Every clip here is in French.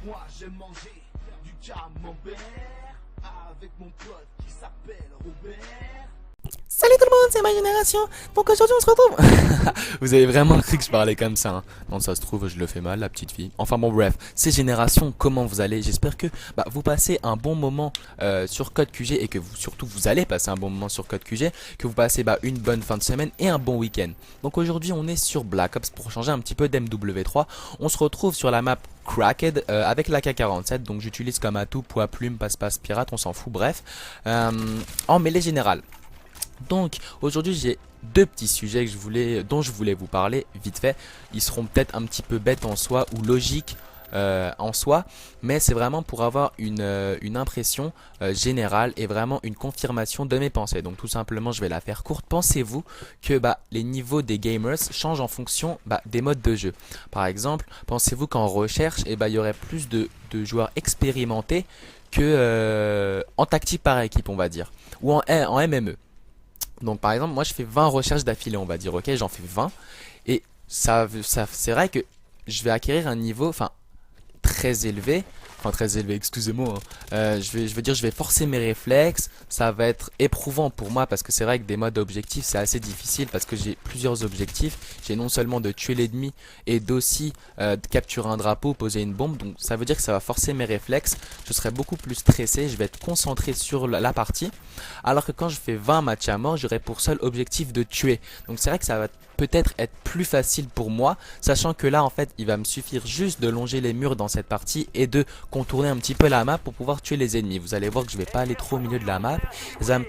Moi j'aime manger du camembert avec mon pote qui s'appelle Robert. Salut tout le monde, c'est ma génération. Donc aujourd'hui on se retrouve. Vous avez vraiment cru que je parlais comme ça, hein? Non, ça se trouve, je le fais mal, la petite fille. Enfin bon, bref, c'est Génération, comment vous allez? J'espère que vous passez un bon moment sur Code QG et que surtout vous allez passer un bon moment sur Code QG, que vous passez une bonne fin de semaine et un bon week-end. Donc aujourd'hui on est sur Black Ops pour changer un petit peu d'MW3. On se retrouve sur la map Cracked avec l'AK-47, donc j'utilise comme atout poids plume, passe-passe pirate, on s'en fout, bref, en mêlée générale. Donc aujourd'hui j'ai deux petits sujets dont je voulais vous parler vite fait. Ils seront peut-être un petit peu bêtes en soi ou logiques en soi, mais c'est vraiment pour avoir une impression générale et vraiment une confirmation de mes pensées. Donc tout simplement je vais la faire courte. Pensez-vous que les niveaux des gamers changent en fonction des modes de jeu? Par exemple, pensez-vous qu'en recherche il y aurait plus de joueurs expérimentés que en tactique par équipe, on va dire, ou en MME? Donc par exemple moi je fais 20 recherches d'affilée, on va dire, ok, j'en fais 20 et ça c'est vrai que je vais acquérir un niveau très élevé, excusez-moi, hein. Je vais forcer mes réflexes, ça va être éprouvant pour moi parce que c'est vrai que des modes objectifs c'est assez difficile parce que j'ai plusieurs objectifs. J'ai non seulement de tuer l'ennemi et d'aussi de capturer un drapeau, poser une bombe, donc ça veut dire que ça va forcer mes réflexes, je serai beaucoup plus stressé, je vais être concentré sur la partie, alors que quand je fais 20 matchs à mort, j'aurai pour seul objectif de tuer. Donc c'est vrai que ça va peut-être être plus facile pour moi, sachant que là en fait il va me suffire juste de longer les murs dans cette partie et de contourner un petit peu la map pour pouvoir tuer les ennemis. Vous allez voir que je vais pas aller trop au milieu de la map, ça va me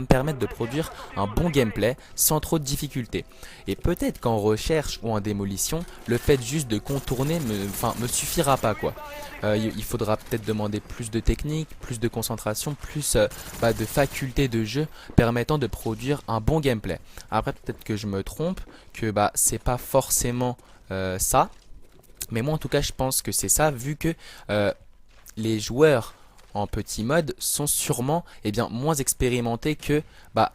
permettre de produire un bon gameplay sans trop de difficultés. Et peut-être qu'en recherche ou en démolition, le fait juste de contourner me suffira pas, quoi. Il faudra peut-être demander plus de technique, plus de concentration, plus de facultés de jeu permettant de produire un bon gameplay. Après peut-être que je me trompe, que c'est pas forcément ça, mais moi en tout cas je pense que c'est ça, vu que les joueurs en petit mode sont sûrement moins expérimentés que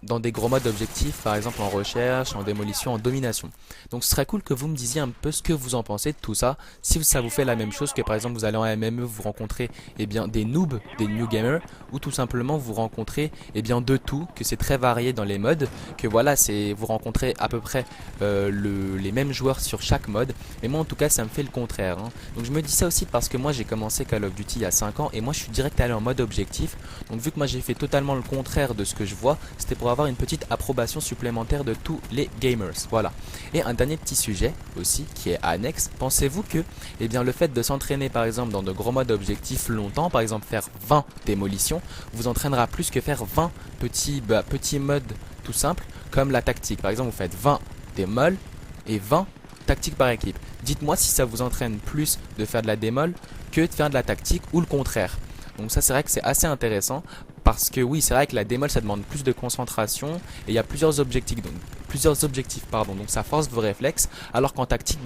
dans des gros modes objectifs, par exemple en recherche, en démolition, en domination. Donc ce serait cool que vous me disiez un peu ce que vous en pensez de tout ça, si ça vous fait la même chose, que par exemple vous allez en MME, vous rencontrez des noobs, des new gamers, ou tout simplement vous rencontrez de tout, que c'est très varié dans les modes, que voilà, vous rencontrez à peu près les mêmes joueurs sur chaque mode. Mais moi en tout cas ça me fait le contraire, hein. Donc je me dis ça aussi parce que moi j'ai commencé Call of Duty il y a 5 ans et moi je suis direct allé en mode objectif. Donc vu que moi j'ai fait totalement le contraire de ce que je vois, c'était pour avoir une petite approbation supplémentaire de tous les gamers. Voilà. Et un dernier petit sujet aussi qui est annexe. Pensez-vous que le fait de s'entraîner par exemple dans de gros modes objectifs longtemps, par exemple faire 20 démolitions, vous entraînera plus que faire 20 petits modes tout simples comme la tactique? Par exemple vous faites 20 démol et 20 tactiques par équipe. Dites-moi si ça vous entraîne plus de faire de la démol que de faire de la tactique, ou le contraire. Donc ça c'est vrai que c'est assez intéressant, parce que oui c'est vrai que la démol ça demande plus de concentration et il y a plusieurs objectifs, donc ça force vos réflexes, alors qu'en tactique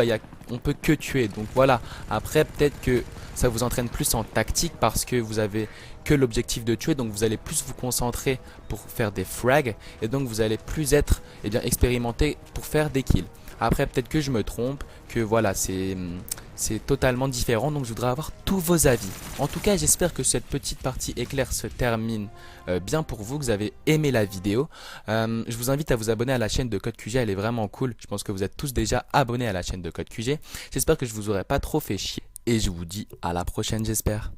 on peut que tuer. Donc voilà, après peut-être que ça vous entraîne plus en tactique parce que vous avez que l'objectif de tuer, donc vous allez plus vous concentrer pour faire des frags et donc vous allez plus être expérimenté pour faire des kills. Après peut-être que je me trompe, que voilà c'est totalement différent, donc je voudrais avoir tous vos avis. En tout cas j'espère que cette petite partie éclair se termine bien pour vous, que vous avez aimé la vidéo. Je vous invite à vous abonner à la chaîne de Code QG, elle est vraiment cool. Je pense que vous êtes tous déjà abonnés à la chaîne de Code QG. J'espère que je vous aurai pas trop fait chier et je vous dis à la prochaine, j'espère.